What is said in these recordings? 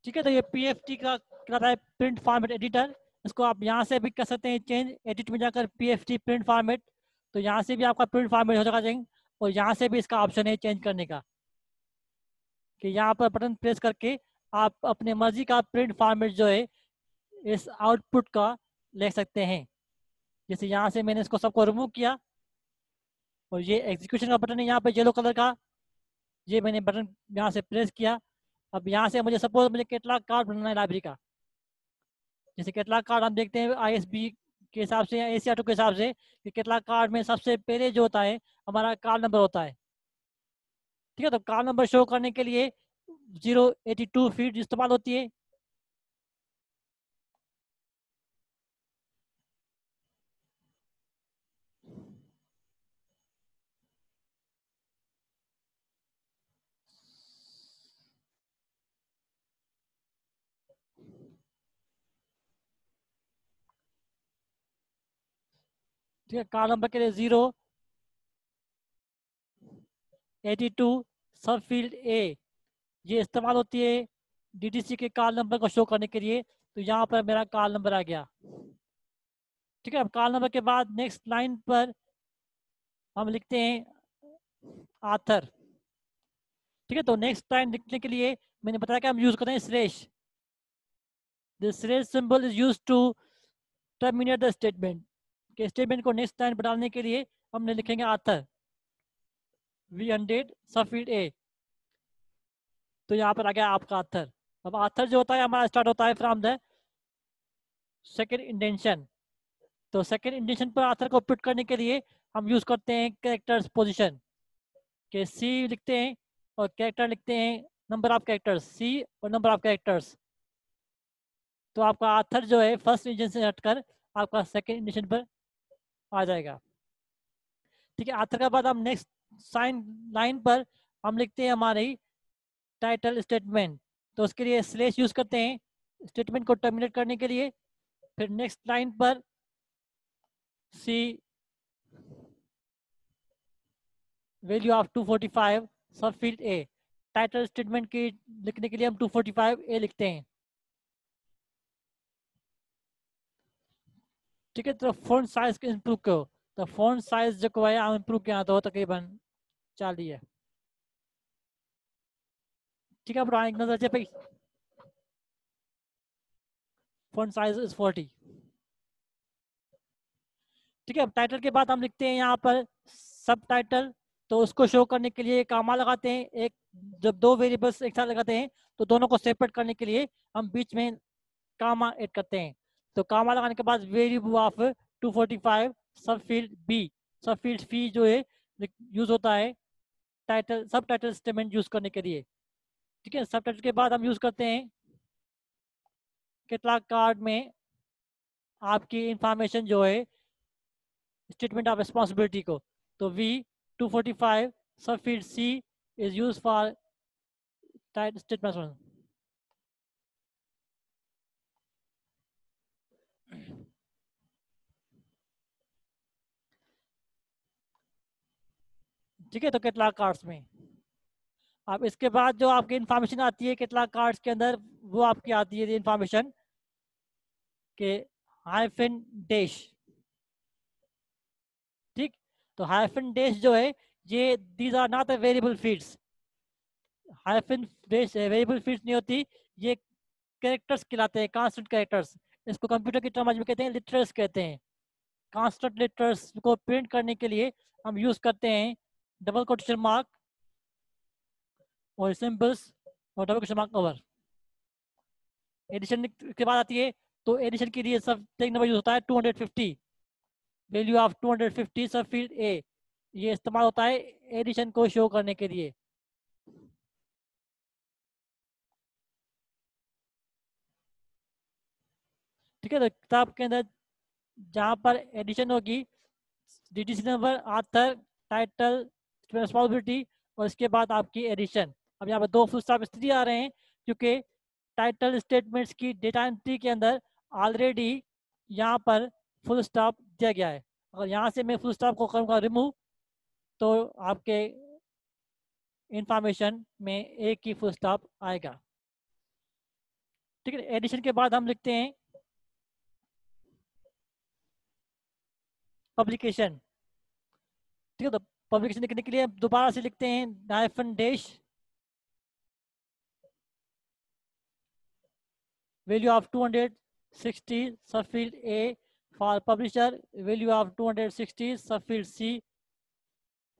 ठीक है, तो ये PFT का कहता है प्रिंट फॉर्मेट एडिटर। इसको आप यहाँ से भी कर सकते हैं चेंज, एडिट में जाकर PFT प्रिंट फॉर्मेट, तो यहाँ से भी आपका प्रिंट फॉर्मेट हो जाएगा चेंज। और यहाँ से भी इसका ऑप्शन है चेंज करने का, कि यहाँ पर बटन प्रेस करके आप अपने मर्जी का प्रिंट फॉर्मेट जो है इस आउटपुट का ले सकते हैं। जैसे यहाँ से मैंने इसको सबको रिमूव किया, और ये एग्जीक्यूशन का बटन है यहाँ पे येलो कलर का, ये मैंने बटन यहाँ से प्रेस किया। अब यहाँ से मुझे सपोज मुझे कैटलॉग कार्ड बनाना है लाइब्रेरी का। जैसे कैटलॉग कार्ड हम देखते हैं ISB के हिसाब से या ACR2 के हिसाब से, कि कैटलॉग कार्ड में सबसे पहले जो होता है हमारा कार्ड नंबर होता है। ठीक है, तो कार्ड नंबर शो करने के लिए 082 फीट इस्तेमाल होती है। ठीक है, कार्ड नंबर के लिए 082 सब फील्ड A ये इस्तेमाल होती है DDC के कार्ड नंबर को शो करने के लिए। तो यहाँ पर मेरा कार्ड नंबर आ गया। ठीक है, अब कार्ड नंबर के बाद नेक्स्ट लाइन पर हम लिखते हैं आथर। ठीक है, तो नेक्स्ट लाइन लिखने के लिए मैंने बताया कि हम यूज करते हैं slash. This slash symbol is used to terminate the statement, के स्टेटमेंट को नेक्स्ट लाइन बढ़ाने के लिए हमने लिखेंगे आथर V100 सब फील्ड A। तो यहाँ पर आ गया आपका आथर। अब आथर जो होता है हमारा स्टार्ट होता है फ्रॉम द सेकेंड इंडेंशन। तो सेकेंड इंडेंशन पर आथर को पुट करने के लिए हम यूज करते हैं कैरेक्टर्स पोजीशन, के C लिखते हैं और कैरेक्टर लिखते हैं नंबर ऑफ कैरेक्टर्स C और नंबर ऑफ कैरेक्टर्स। तो आपका आथर जो है फर्स्ट इंडेंशन से हटकर आपका सेकेंड इंडेंशन पर आ जाएगा। ठीक है, आथर के बाद हम नेक्स्ट साइन लाइन पर हम लिखते हैं हमारी टाइटल स्टेटमेंट। तो उसके लिए स्लैश यूज करते हैं स्टेटमेंट को टर्मिनेट करने के लिए। फिर नेक्स्ट लाइन पर C वैल्यू ऑफ 245 सब फील्ड A। टाइटल स्टेटमेंट की लिखने के लिए हम 245 A लिखते हैं। ठीक है, तो फ़ॉन्ट साइज को इम्प्रूव करो। तो फ़ॉन्ट साइज जो है हम इम्प्रूव किया तो तकरीबन 40 है। ठीक है, अब एक नजर पे फ़ॉन्ट साइज इज 40। ठीक है, अब टाइटल के बाद हम लिखते हैं यहाँ पर सब टाइटल। तो उसको शो करने के लिए कामा लगाते हैं एक, जब दो वेरिएबल्स एक साथ लगाते हैं तो दोनों को सेपरेट करने के लिए हम बीच में कामा ऐड करते हैं। तो कामा लगाने के बाद वेरिएबल ऑफ 245 सब फील्ड B। सब फील्ड फी जो है यूज होता है टाइटल सब टाइटल स्टेटमेंट यूज करने के लिए। ठीक है, सब टाइटल के बाद हम यूज करते हैं कैटलॉग कार्ड में आपकी इंफॉर्मेशन जो है स्टेटमेंट ऑफ रिस्पॉन्सिबिलिटी को। तो V245 सब field C is use for statement. ठीक है, तो कैटलॉग कार्ड्स में अब इसके बाद जो आपकी इंफॉर्मेशन आती है कैटलॉग कार्ड्स के अंदर, वो आपकी आती है इंफॉर्मेशन के हाइफन डैश। ठीक, तो हाइफन डैश जो है ये these are not the variable fields. Hyphen dash variable fields नहीं होती, ये कैरेक्टर्स कहलाते हैं, कांस्टेंट कैरेक्टर्स। इसको कंप्यूटर की टर्म में कहते हैं लिटरल्स कहते हैं। कांस्टेंट लिटरल्स को प्रिंट करने के लिए हम यूज करते हैं डबल कोटेशन मार्क और सिंबल्स और double quotation mark over. Edition के बाद आती है, तो एडिशन के लिए सब एक नंबर यूज होता है 250 वैल्यू ऑफ 250 सब फील्ड A। ये इस्तेमाल होता है एडिशन को शो करने के लिए। ठीक है, तो किताब के अंदर जहाँ पर एडिशन होगी DDC number author title responsibility और इसके बाद आपकी एडिशन। अब यहाँ पर दो फुल स्टॉप इसलिए आ रहे हैं क्योंकि टाइटल स्टेटमेंट्स की डेटा एंट्री के अंदर ऑलरेडी यहाँ पर फुल स्टॉप दिया गया है। अगर यहाँ से मैं फुल स्टॉप को करूँगा रिमूव तो आपके इंफॉर्मेशन में एक ही फुल स्टॉप आएगा। ठीक है। एडिशन के बाद हम लिखते हैं पब्लिकेशन। ठीक है, तो पब्लिकेशन लिखने के लिए दोबारा से लिखते हैं hyphen dash value of 260 subfield A for publisher, value of 260 subfield C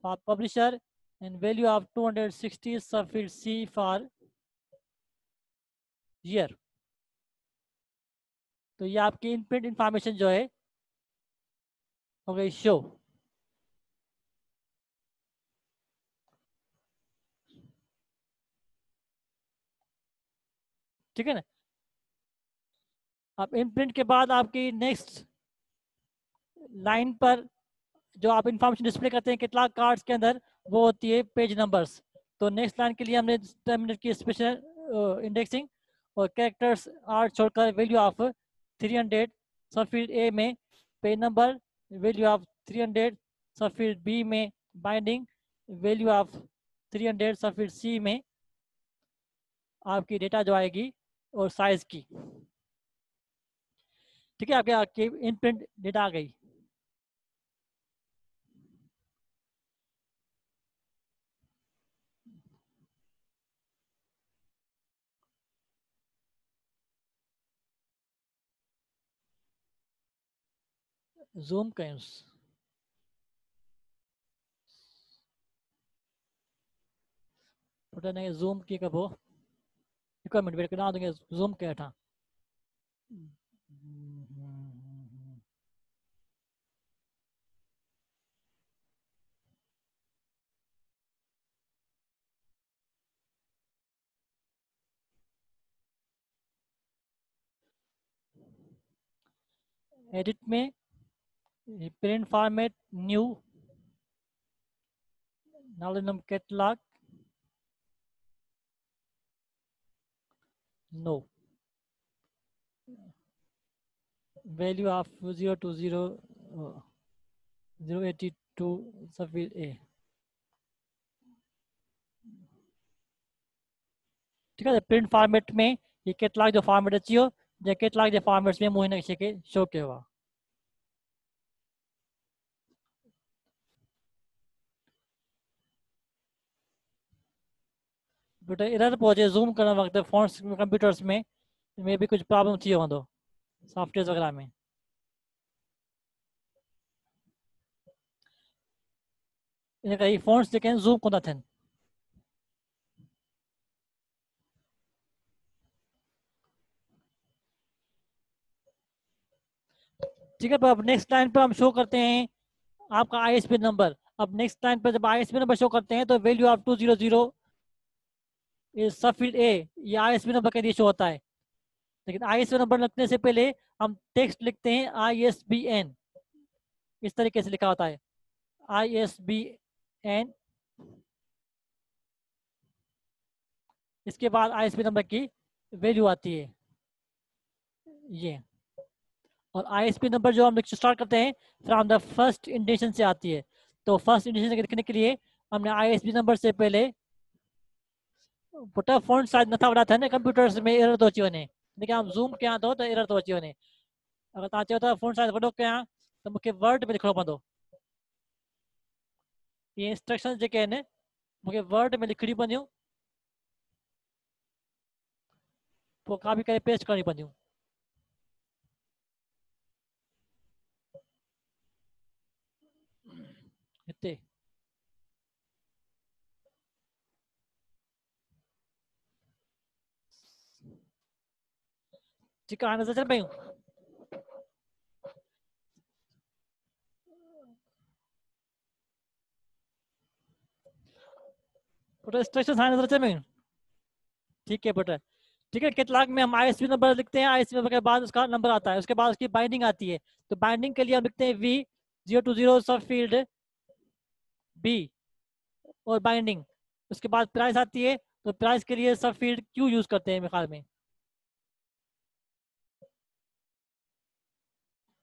for publisher, and value of 260 subfield C for year। तो ये आपकी इनप्रिंट इंफॉर्मेशन जो है हो गई शो। ठीक है ना। अब इनप्रिंट के बाद आपकी नेक्स्ट लाइन पर जो आप इंफॉर्मेशन डिस्प्ले करते हैं कैटलॉग कार्ड्स के अंदर, वो होती है पेज नंबर्स। तो नेक्स्ट लाइन के लिए हमने टर्मिनेट की स्पेशल इंडेक्सिंग और कैरेक्टर्स आर छोड़कर वैल्यू ऑफ 300 सबफील्ड ए में page number, value of 300 subfield B में binding, value of 300 subfield C में आपकी डेटा जो आएगी और साइज की। ठीक है, आपके इनप्रिंट डेटा आ गई। जूम करें, पता नहीं जूम की कब हो, रिक्वायरमेंट वेट करना देंगे जूम के था। एडिट में प्रिंट फॉर्मेट न्यू नाम catalogue no value of 020 082 subfield ए। ठीक है, प्रिंट फॉर्मेट में ये कैटलॉग जो फॉर्मेट अच्छी हो, जो कैटलॉग जो फॉर्मेट्स में मुझे नक्शे के शो के हुआ। बेटा एरर पहुंचे जूम करने वक्त फोन्स कंप्यूटर्स में भी कुछ प्रॉब्लम थी हो दो सॉफ्टवेयर वगैरह में। इन कई फोन्स जेके जूम कोन थियनि। ठीक है, अब नेक्स्ट लाइन पर हम शो करते हैं आपका आईएसपी नंबर। अब नेक्स्ट लाइन पर जब आईएसपी नंबर शो करते हैं तो वैल्यू ऑफ 200 सबफील्ड ए, ये आईएसपी नंबर के लिए शो होता है। लेकिन आईएसबी नंबर लिखने से पहले हम टेक्स्ट लिखते हैं ISBN। इस तरीके से लिखा होता है ISBN। इसके बाद आईएसबी नंबर की वैल्यू आती है ये। और आईएसबी नंबर जो हम स्टार्ट करते हैं फ्रॉम द फर्स्ट इंडेशन से आती है। तो फर्स्ट इंडेशन लिखने के लिए हमने आईएसबी नंबर से पहले पुटा फोन साइज नथा वॾा थियनि कंप्यूटर्स में एरर थो अची वञे। लेकिन हम ज़ूम कयां थो त एरर थो अची वञे। अगर तव्हां चओ था फोन साइज वॾो कयां त मूंखे वर्ड में लिखणो पवंदो। ये इंस्ट्रक्शंस जेके आहिनि मूंखे वर्ड में लिखणी पवंदियूं, पोइ कॉपी करे पेस्ट करणी पवंदियूं। हिते ठीकु आहे, हाणे नज़र अचनि पयूं। पुट इंस्ट्रक्शंस हाणे नज़र अचनि पयूं। ठीक है पुट। ठीक है, कैटलॉग में हम आईएसबी नंबर लिखते हैं, आईएसबी नंबर के बाद उसका नंबर आता है, उसके बाद उसकी बाइंडिंग आती है। तो बाइंडिंग के लिए हम लिखते हैं V020 सब फील्ड बी और बाइंडिंग। उसके बाद प्राइस आती है, तो प्राइस के लिए सब फील्ड क्यू यूज करते हैं मिसाल में।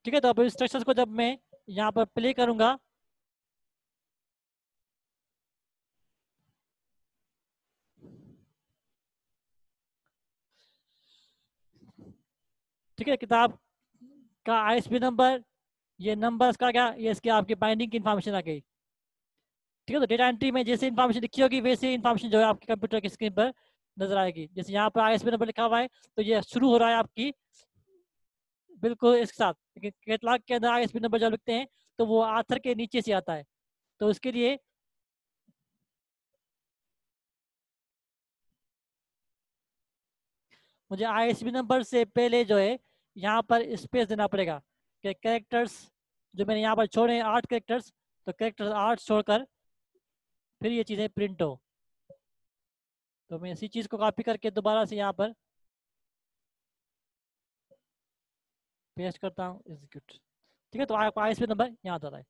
ठीक है, तो अब इंस्ट्रक्शंस को जब मैं यहाँ पर प्ले करूंगा ठीक है, किताब का आईएसबी नंबर, ये नंबर्स का क्या, ये इसके आपके बाइंडिंग की इन्फॉर्मेशन आ गई। ठीक है, तो डेटा एंट्री में जैसे इन्फॉर्मेशन लिखी होगी वैसे इन्फॉर्मेशन जो है आपके कंप्यूटर की स्क्रीन पर नजर आएगी। जैसे यहाँ पर आईएसबी नंबर लिखा हुआ है तो ये शुरू हो रहा है आपकी बिल्कुल इसके साथ, लेकिन कैटलॉग के अंदर आईएसबी नंबर जब लिखते हैं तो वो आथर के नीचे से आता है। तो उसके लिए मुझे आईएसबी नंबर से पहले जो है यहाँ पर स्पेस देना पड़ेगा कि कैरेक्टर्स जो मैंने यहाँ पर छोड़े हैं 8 कैरेक्टर्स, तो कैरेक्टर्स 8 छोड़कर फिर ये चीज़ें प्रिंट हो। तो मैं इसी चीज़ को कॉपी करके दोबारा से यहाँ पर पेस्ट करता हूँ, एग्जीक्यूट। ठीक है, तो आपका आईएसबी नंबर यहाँ आता है।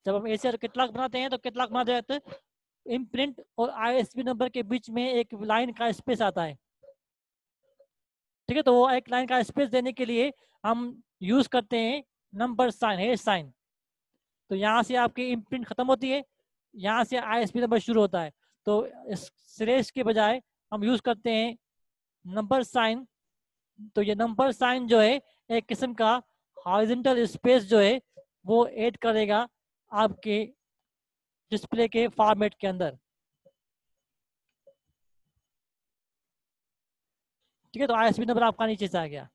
जब हम ऐसे कैटलॉग बनाते हैं तो कैटलॉग बनाते हैं इम्प्रिंट और आईएसबी नंबर के बीच में एक लाइन का स्पेस आता है। ठीक है, तो वो एक लाइन का स्पेस देने के लिए हम यूज करते हैं नंबर साइन, हैश साइन। तो यहाँ से आपकी इम्प्रिंट खत्म होती है, यहाँ से आईएसबी नंबर शुरू होता है। तो इस स्लैश के बजाय हम यूज करते हैं नंबर साइन। तो ये नंबर साइन जो है एक किस्म का हॉरिजॉन्टल स्पेस जो है वो ऐड करेगा आपके डिस्प्ले के फॉर्मेट के अंदर। ठीक है, तो आईएसबी नंबर आपका नीचे से आ गया।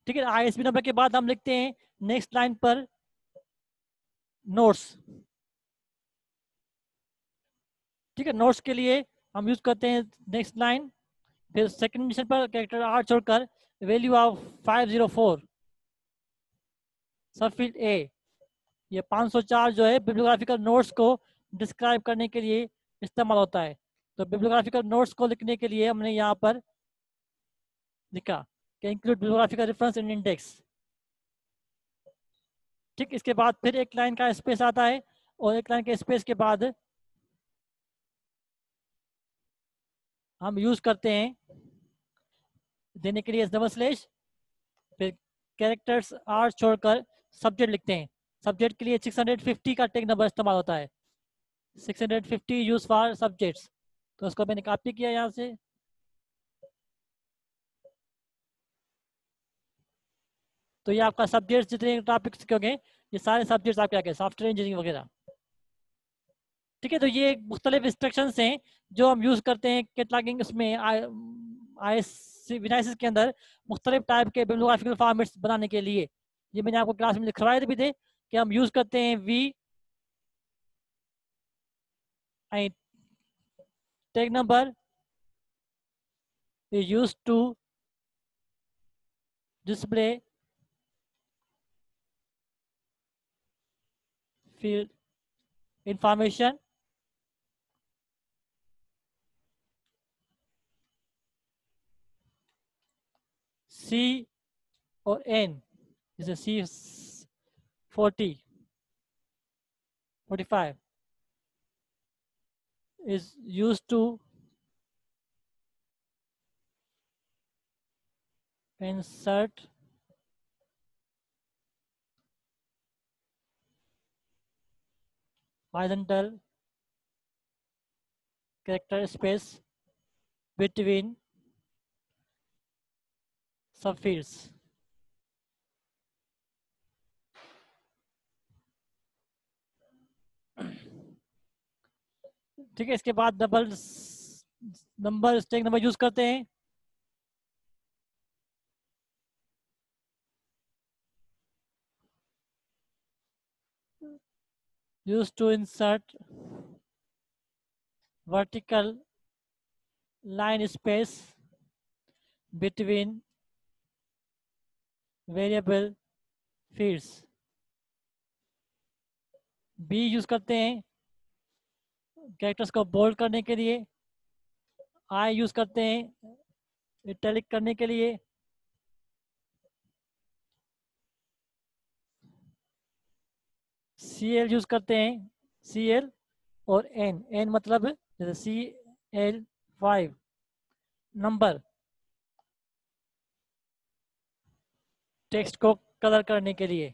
ठीक है, आईएसबी नंबर के बाद हम लिखते हैं नेक्स्ट लाइन पर नोट्स। ठीक है, नोट्स के लिए हम यूज करते हैं नेक्स्ट लाइन, फिर सेकंड कंडीशन पर कैरेक्टर 8 छोड़कर वैल्यू ऑफ 504 सब फील्ड ए। ये 504 जो है बिब्लियोग्राफिकल नोट्स को डिस्क्राइब करने के लिए इस्तेमाल होता है। तो बिब्लियोग्राफिकल नोट्स को लिखने के लिए हमने यहाँ पर लिखा कि इंक्लूड बिब्लियोग्राफिकल रेफरेंस इन इंडेक्स। ठीक, इसके बाद फिर एक लाइन का स्पेस आता है और एक लाइन के स्पेस के बाद हम यूज करते हैं देने के लिए डबल स्लैश, फिर कैरेक्टर्स 8 छोड़कर सब्जेक्ट लिखते हैं। सब्जेक्ट के लिए 650 का टेक नंबर इस्तेमाल होता है, 650 यूज फॉर सब्जेक्ट्स। तो उसको मैंने कॉपी किया यहाँ से। तो ये आपका सब्जेक्ट जितने टॉपिक्स के होंगे ये सारे सब्जेक्ट्स आपके आगे सॉफ्टवेयर इंजीनियरिंग वगैरह। ठीक है, तो ये मुख्तलिफ इंस्ट्रक्शंस हैं जो हम यूज करते हैं कैटलॉगिंग उसमें विनाइसिस के अंदर मुख्तलिफ टाइप के बिब्लियोग्राफिकल फॉर्मेट्स बनाने के लिए। ये मैंने आपको क्लास में लिखवाए भी थे कि हम यूज करते हैं we tag number is used to display field information C or N is a C 40 45 is used to insert horizontal character space between subfields। ठीक है, इसके बाद double number stack number use करते हैं। Used to insert vertical line space between variable fields। B use करते हैं characters को bold करने के लिए। आई यूज करते हैं इटैलिक करने के लिए। CL यूज करते हैं, CL और N मतलब जैसे CL5 नंबर टेक्स्ट को कलर करने के लिए।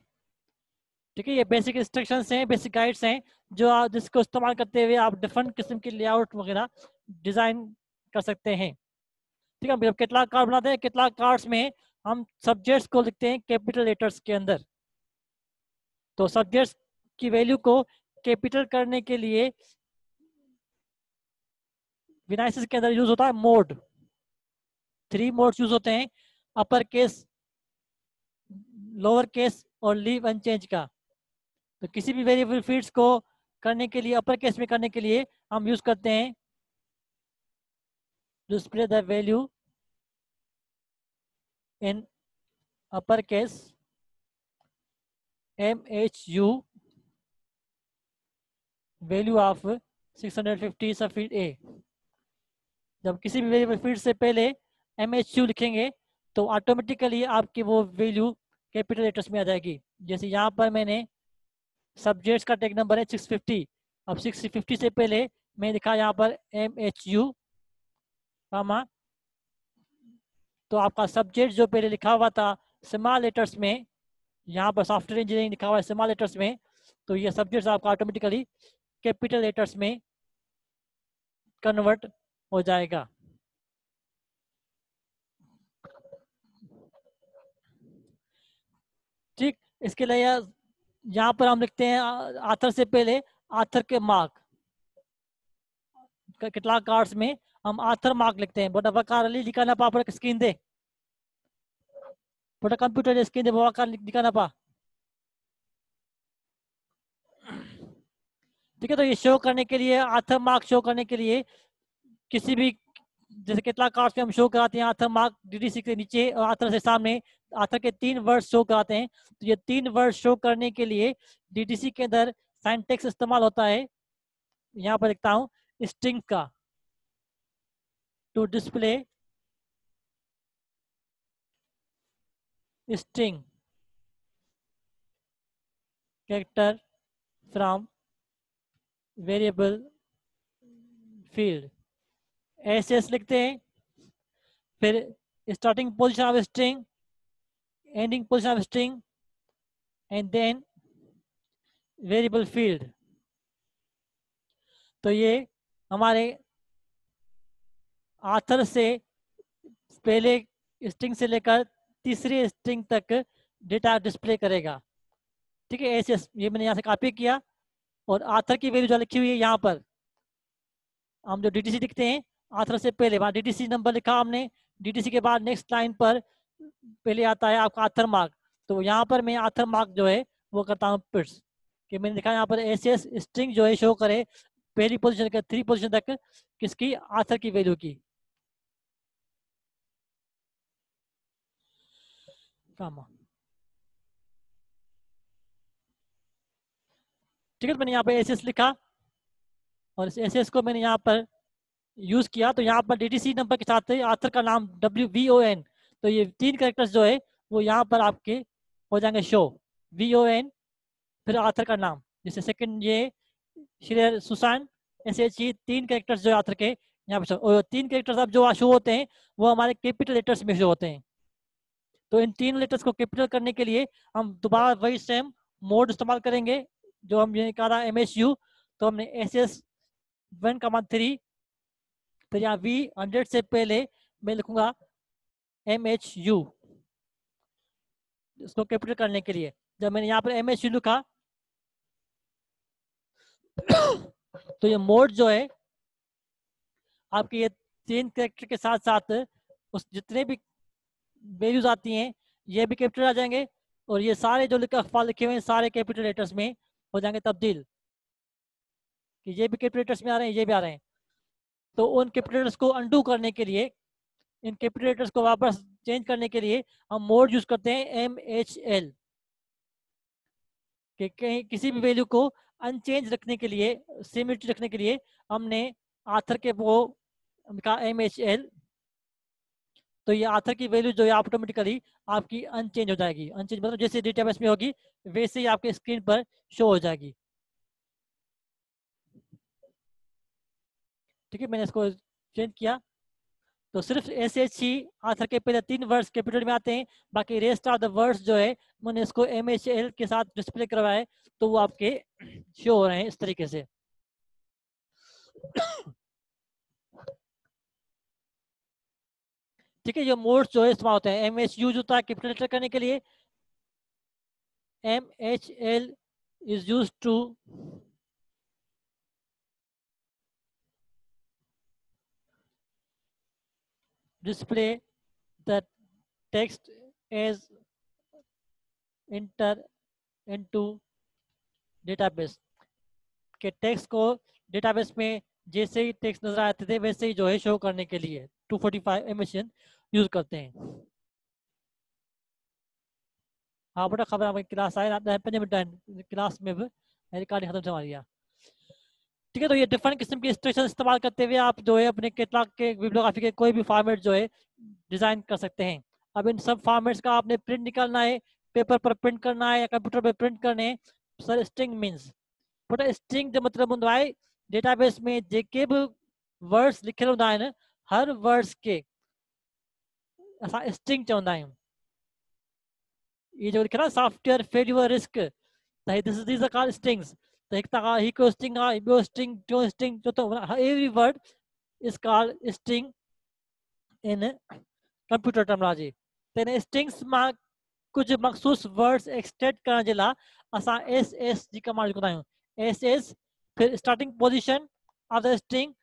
ठीक है, ये बेसिक इंस्ट्रक्शंस हैं, बेसिक गाइड्स हैं जो आप जिसको इस्तेमाल करते हुए आप डिफरेंट किस्म की लेआउट वगैरह डिजाइन कर सकते हैं। ठीक है, हम कैटलॉग कार्ड बनाते हैं, कैटलॉग कार्ड्स में हम सब्जेक्ट्स को लिखते हैं कैपिटल लेटर्स के अंदर। तो सब्जेक्ट्स की वैल्यू को कैपिटल करने के लिए विनाइसिस के अंदर यूज होता है मोड। 3 मोड्स यूज होते हैं, अपर केस, लोअर केस और लीव अनचेंज का। तो किसी भी वेरिएबल फील्ड्स को करने के लिए, अपर केस में करने के लिए हम यूज करते हैं display the value in upper case MHU value of 650 सब फील्ड ए। जब किसी भी वेरिएबल फील्ड से पहले MHU लिखेंगे तो ऑटोमेटिकली आपकी वो वैल्यू कैपिटल लेटर्स में आ जाएगी। जैसे यहाँ पर मैंने सब्जेक्ट्स का टैग नंबर है 650। अब 650 से पहले मैं लिखा यहाँ पर MHU कामा, तो आपका सब्जेक्ट जो पहले लिखा हुआ था स्मॉल लेटर्स में, यहाँ पर सॉफ्टवेयर इंजीनियरिंग लिखा हुआ है स्मॉल लेटर्स में, तो ये सब्जेक्ट्स आपका ऑटोमेटिकली कैपिटल लेटर्स में कन्वर्ट हो जाएगा। ठीक, इसके लिए यहाँ पर हम लिखते हैं आथर से पहले आथर के मार्क। कैटलॉग कार्ड्स में हम आथर मार्क लिखते हैं। बोटा वकार लिखा ना पा स्क्रीन दे, बोटा कंप्यूटर स्क्रीन दे वकार लिखा ना पा। ठीक है, तो ये शो करने के लिए, आथर मार्क शो करने के लिए किसी भी, जैसे कैटलॉग कार्ड्स में हम शो कराते हैं आथर मार्क DDC के नीचे और आथर से सामने, आथर के 3 वर्ड शो कराते हैं। तो ये 3 वर्ड शो करने के लिए DDC के अंदर सिंटैक्स इस्तेमाल होता है। यहाँ पर लिखता हूँ स्ट्रिंग का, to display string character from variable field. SS लिखते हैं, फिर starting position of string, ending position of string, and then variable field. तो ये हमारे आथर से पहले स्ट्रिंग से लेकर तीसरी स्ट्रिंग तक डेटा डिस्प्ले करेगा। ठीक है, ऐसे ये मैंने यहाँ से कॉपी किया और आथर की वैल्यू जो लिखी हुई है यहाँ पर, हम जो DDC लिखते हैं आथर से पहले, वहाँ DDC नंबर लिखा हमने, DDC के बाद नेक्स्ट लाइन पर पहले आता है आपका आथर मार्क। तो यहाँ पर मैं आथर मार्क जो है वो करता हूँ पिट्स, कि मैंने लिखा यहाँ पर SS स्ट्रिंग जो है शो करे पहली पोजीशन का 3 पोजीशन तक किसकी, आथर की वैल्यू की। ठीक है, तो मैंने यहाँ पे SS लिखा और इस SS को मैंने यहाँ पर यूज किया। तो यहाँ पर DDC नंबर के साथ आथर का नाम WVON, तो ये 3 कैरेक्टर्स जो है वो यहाँ पर आपके हो जाएंगे शो, VON फिर आथर का नाम। जैसे सेकंड ये श्रेय सुशांत SHE, 3 कैरेक्टर्स जो आथर के यहाँ पे और 3 कैरेक्टर्स अब जो शो होते हैं वो हमारे कैपिटल लेटर्स में शो होते हैं। तो इन 3 लेटर्स को कैपिटल करने के लिए हम दोबारा वही सेम मोड इस्तेमाल करेंगे जो हम ये कहा MHU। तो हमने SS1,3, तो यहाँ V100 से पहले मैं लिखूंगा MHU इसको कैपिटल करने के लिए। जब मैंने यहाँ पर MHU लिखा तो ये मोड जो है आपके ये 3 कैरेक्टर के साथ साथ उस जितने भी वैल्यूज आती हैं ये भी कैपिटल आ जाएंगे और ये सारे जो लिखे हुए हैं सारे कैपिटल लेटर्स में हो जाएंगे तब्दील, कि ये भी कैपिटल लेटर्स में आ रहे हैं, ये भी आ रहे हैं। तो उन कैपिटल लेटर्स को अनडू करने के लिए, इन कैपिटल लेटर्स को वापस चेंज करने के लिए हम मोड यूज करते हैं MHL, कि कहीं किसी भी वैल्यू को अनचेंज रखने के लिए, सिमिलरिटी रखने के लिए हमने आथर के वो का MHL। तो ये आथर की वैल्यू जो है ऑटोमेटिकली आपकी अनचेंज हो जाएगी। अनचेंज मतलब जैसे डेटाबेस में होगी वैसे ही आपके स्क्रीन पर शो हो जाएगी। ठीक है, मैंने इसको चेंज किया। तो सिर्फ SHE आथर के पहले 3 वर्ड्स कैपिटल में आते हैं, बाकी रेस्ट ऑफ द वर्ड्स जो है मैंने इसको MHL के साथ डिस्प्ले करवाया, तो वो आपके शो हो रहे हैं इस तरीके से। ठीक है, ये मोड्स जो है इस्तेमाल होते हैं। MH यूज होता है कैपिटल लेटर करने के लिए, MHL is use to display the text as enter into database, के टेक्स्ट को डेटाबेस में जैसे ही टेक्स्ट नजर आते थे वैसे ही जो है शो करने के लिए 245 एमएसएन यूज करते हैं। हाँ बेटा खबर आपकी क्लास आए आता है 5 मिनट क्लास में भी रिकॉर्डिंग खत्म से हमारी। ठीक है, तो ये डिफरेंट किस्म के इंस्ट्रक्शन इस्तेमाल करते हुए आप जो है अपने कैटलॉग के बिब्लियोग्राफी के कोई भी फॉर्मेट जो है डिजाइन कर सकते हैं। अब इन सब फॉर्मेट्स का आपने प्रिंट निकालना है, पेपर पर प्रिंट करना है या कंप्यूटर पर प्रिंट करने हैं। Sir string means but string जो मतलब होता है डेटाबेस में जेके भी वर्ड्स लिखे होता है ना, हर वर्ड्स के असा स्ट्रिंग चवंदा आहियूं। ये जो लिखे ना सॉफ्टवेयर फेल्यूर रिस्क, त this these are called strings. त हिकु स्ट्रिंग आहे, ॿियो स्ट्रिंग, टियों स्ट्रिंग, चौथों, every word is called string in computer terminology. त इन स्ट्रिंग्स मां कुछ मखसूस वर्ड्स एक्सट्रैक्ट करण जे लाइ असां SS जी कमांड कंदा आहियूं। SS फिर starting position of the string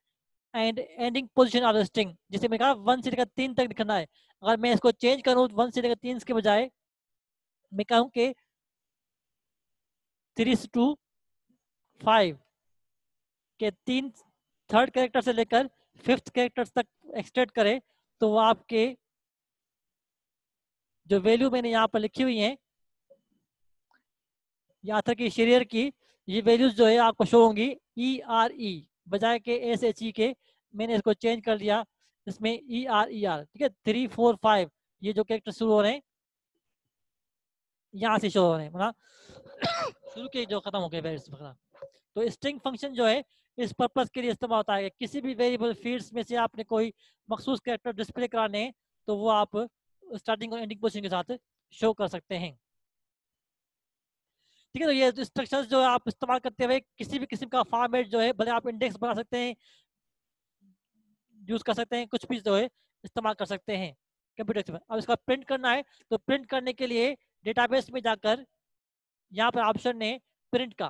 and ending position of the string. जैसे मैं कहा 1 से लेकर 3 तक लिखना है, अगर मैं इसको चेंज करूं 1 से लेकर 3 के बजाय मैं कहूं कि 3 to 5 के 3 थर्ड कैरेक्टर से लेकर 5th कैरेक्टर तक एक्सट्रैक्ट करे, तो वो आपके जो वैल्यू मैंने यहाँ पर लिखी हुई है यहाँ तक की शेरियर की, ये वैल्यूज जो है आपको शो होंगी ERE बजाय के SHE के। मैंने इसको चेंज कर दिया, इसमें ERER। ठीक है, 3 4 5 ये जो कैरेक्टर शुरू हो रहे हैं यहाँ से शो हो रहे हैं, मतलब शुरू के जो खत्म हो गए वैल्यूज वगैरह। तो स्ट्रिंग फंक्शन जो है इस पर्पस के लिए इस्तेमाल होता है कि किसी भी वेरिएबल फील्ड्स में से आपने कोई मखसूस कैरेक्टर डिस्प्ले कराने हैं तो वो आप स्टार्टिंग और एंडिंग पोजीशन के साथ शो कर सकते हैं। ठीक है, तो ये इंस्ट्रक्शंस जो है आप इस्तेमाल करते हुए किसी भी किस्म का फॉर्मेट जो है भले आप इंडेक्स बना सकते हैं, यूज कर सकते हैं, कुछ भी जो है इस्तेमाल कर सकते हैं कंप्यूटर में। अब इसका प्रिंट करना है तो प्रिंट करने के लिए डेटाबेस में जाकर यहाँ पर ऑप्शन है प्रिंट का,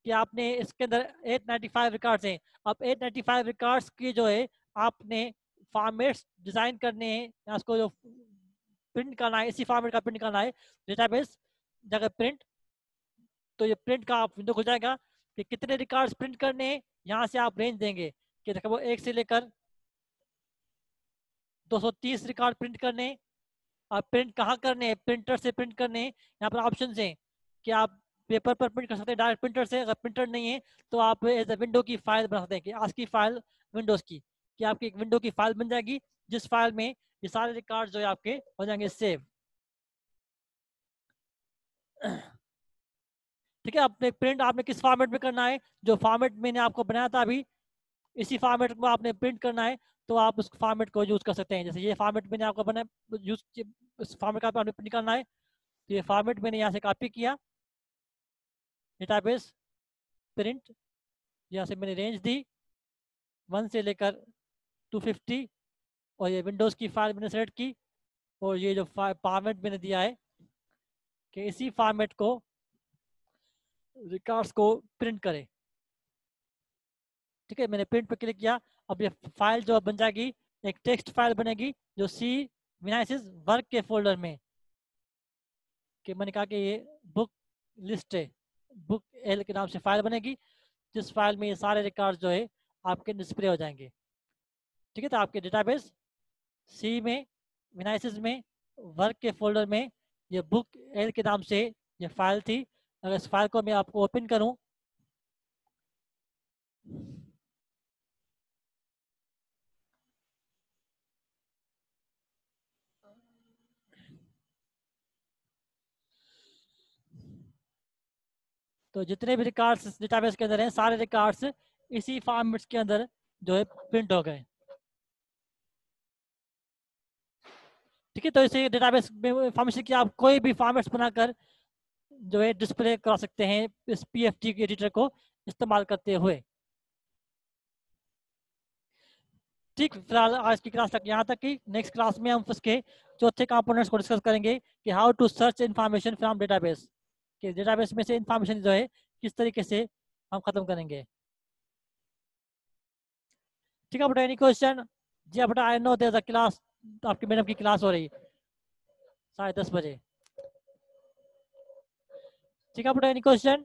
कि आपने इसके अंदर 895 रिकॉर्ड्स हैं। अब 895 रिकॉर्ड्स की जो है आपने फॉर्मेट्स डिजाइन करने हैं या उसको जो प्रिंट करना है इसी फॉर्मेट का प्रिंट करना है। डेटाबेस जगह प्रिंट, तो ये प्रिंट का आप विंडो खुल जाएगा कि कितने रिकॉर्ड्स प्रिंट करने हैं। यहाँ से आप रेंज देंगे कि देखो 1 से लेकर 230 रिकॉर्ड प्रिंट करने हैं। और प्रिंट कहाँ करने हैं, प्रिंटर से प्रिंट करने हैं। यहाँ पर ऑप्शन हैं कि आप पेपर पर प्रिंट कर सकते हैं डायरेक्ट प्रिंटर से, अगर प्रिंटर नहीं है तो आप एज ए विंडो की फाइल बना सकते हैं कि आज की फाइल विंडोज की, कि आपकी एक विंडो की फाइल बन जाएगी जिस फाइल में ये सारे रिकॉर्ड जो है आपके हो जाएंगे सेव। ठीक है, आपने प्रिंट आपने किस फॉर्मेट में करना है, जो फॉर्मेट मैंने आपको बनाया था अभी इसी फॉर्मेट को आपने प्रिंट करना है तो आप उस फॉर्मेट को यूज कर सकते हैं। जैसे ये फॉर्मेट मैंने आपको बनाया यूज, इस फॉर्मेट का आपने प्रिंट करना है तो ये फॉर्मेट मैंने यहाँ से कॉपी किया, डेटाबेस प्रिंट, यहाँ से मैंने रेंज दी 1 से लेकर 250 और ये विंडोज़ की फाइल मैंने सेलेक्ट की और ये जो फॉर्मेट मैंने दिया है कि इसी फॉर्मेट को रिकॉर्ड्स को प्रिंट करें। ठीक है, मैंने प्रिंट पर क्लिक किया। अब ये फाइल जो बन जाएगी एक टेक्स्ट फाइल बनेगी जो C विनाइसिस वर्क के फोल्डर में, कि मैंने कहा कि ये बुक लिस्ट है, बुक एल के नाम से फाइल बनेगी जिस फाइल में ये सारे रिकॉर्ड जो है आपके डिस्प्ले हो जाएंगे। ठीक है, तो आपके डेटाबेस C में विनाइसिस में वर्क के फोल्डर में ये बुक एल के नाम से ये फाइल थी। अगर इस फाइल को मैं आपको ओपन करूं तो जितने भी रिकॉर्ड्स डेटाबेस के अंदर हैं सारे रिकॉर्ड्स इसी फॉर्मेट्स के अंदर जो है प्रिंट हो गए। ठीक है, तो इसे डेटाबेस में फॉर्मेट की आप कोई भी फॉर्मेट्स बनाकर जो है डिस्प्ले करा सकते हैं इस PFT के एडिटर को इस्तेमाल करते हुए। ठीक, फिलहाल आज की क्लास तक यहाँ तक की। नेक्स्ट क्लास में हम उसके चौथे कंपोनेंट्स को डिस्कस करेंगे कि how to search information from database, कि डेटाबेस में से इन्फॉर्मेशन जो है किस तरीके से हम खत्म करेंगे। ठीक है बेटा, एनी क्वेश्चन? जी बेटा, I know there a class, आपकी मैडम की क्लास हो रही 10:30 बजे। ठीक है बेटा, एनी क्वेश्चन?